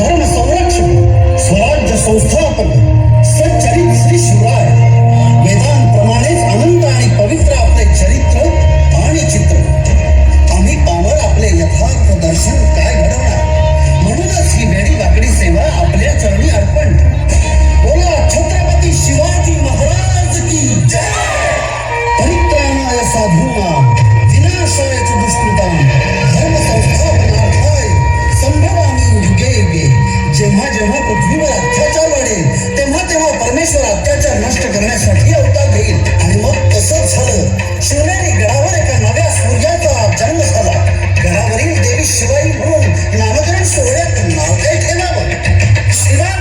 धर्म संरक्षक, स्वराज्य संस्थापक, सच्चरित श्री शिवराय. वेदांप्रमाणेच अनंत आणि पवित्र आपले चरित्र आणि चित्र. आम्ही पामर आपले यथार्थ दर्शन काय घडवणार. म्हणूनच ही वेडी वाकडी सेवा आपल्या चरणी अर्पण. बोला छत्रपती शिवाजी महाराज की जय. परित्राणाय साधूनां विनाशाय च दुष्कृतां धर्म संस्थापनार्थाय संभवामि युगे युगे. जेव्हा जेव्हा पृथ्वीवर अत्याचार वाढेल तेव्हा तेव्हा परमेश्वर अत्याचार नष्ट करण्यासाठी अवतार घेईल. आणि मग तसंच झालं. शिवनेरी गडावर एका नव्या सूर्याचा जन्म झाला. गडावरील देवी शिवाई म्हणून नामकरण सोहळ्यात नाव काय ठेवावं. शिवाजी.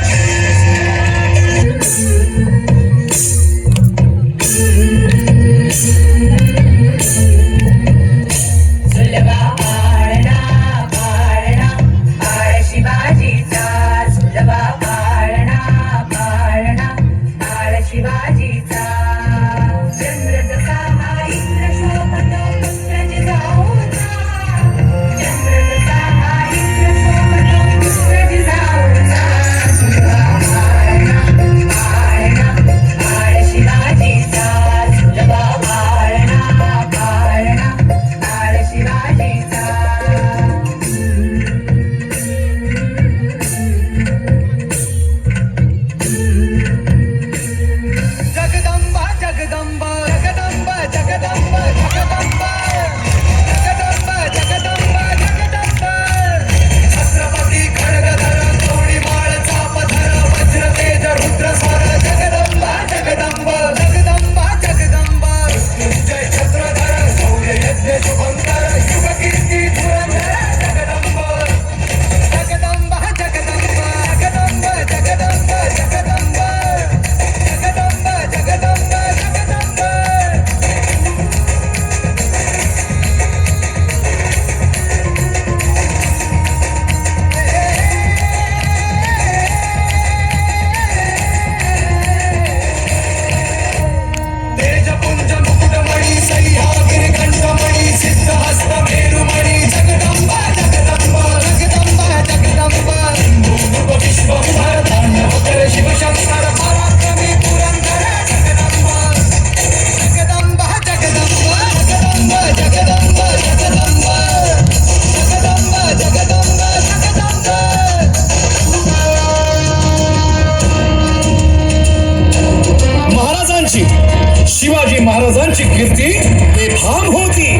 शिवाजी महाराजांची कीर्ती बेफाम होती.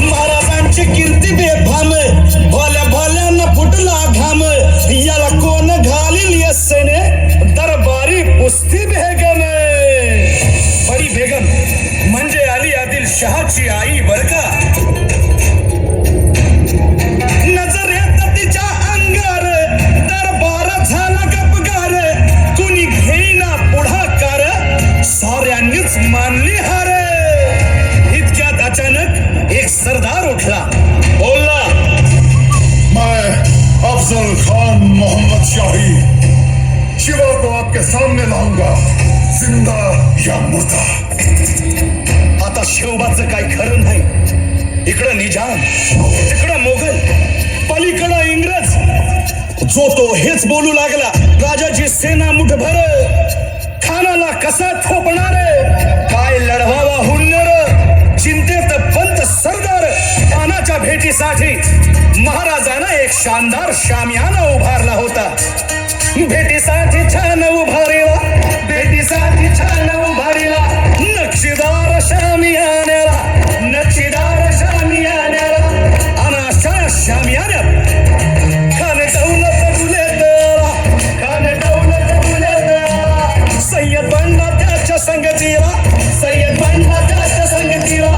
महाराजांची कीर्ती बेफाम. भल्या भल्यांना फुटला घाम. याला कोण घालील यस्सेने दरबारी पुस्ती बेगम. बडी बेगम म्हणजे अली आदिल शहाची आई बर का. नजर येत तिच्या अंगार दरबार झाला गपगार. कुणी घेईना पुढाकार साऱ्यांनीच मानली हार. इतक्यात अचानक एक सरदार उठला. बोलला, मैं अफजल खान मोहम्मद शाही शिवा को आपके सामने लाऊंगा, जिंदा या मुर्दा. आता शिवबाचं काही खरं नाही. इकडं निजाम, तिकडं मोगल, पलीकडं इंग्रज. जो तो हेच बोलू लागला. राजाची सेना मुठभर. खानाला कसा थोपणार. काय लढवावा हुन्नर. चिंतेत पंत सरदार. खानाच्या भेटीसाठी महाराजांना एक शानदार शामियाना उभारला होता. भेटीसाठी छान उभारला. भेटीसाठी छान उभारला. नक्षीदार शामियान्याला. नक्षीदार शामियान्याला. अनाशा शामियान्यात खान दौलत बुलेला. खान दौलत बुलेला. सय्यद बंडा त्याच्या संगतीला. सय्यद बंडा त्याच्या संगतीला.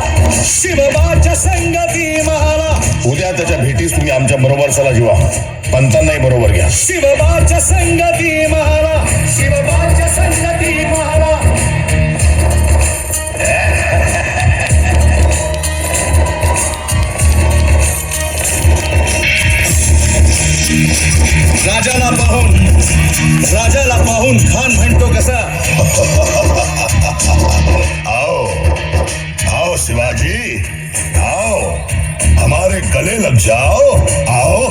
शिवबाच्या संगती महाला. उद्या त्याच्या भेटीस तुम्ही आमच्या बरोबर चला जीवा. पंतांनाही बरोबर घ्या. शिवबाच्या संगती महाला. शिवबाच्या संगती महाला. राजाला पाहून खान म्हणतो कसा. आओ आओ शिवाजी आओ. हमारे गले लग जाओ आओ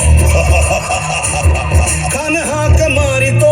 खान हाक मारी तो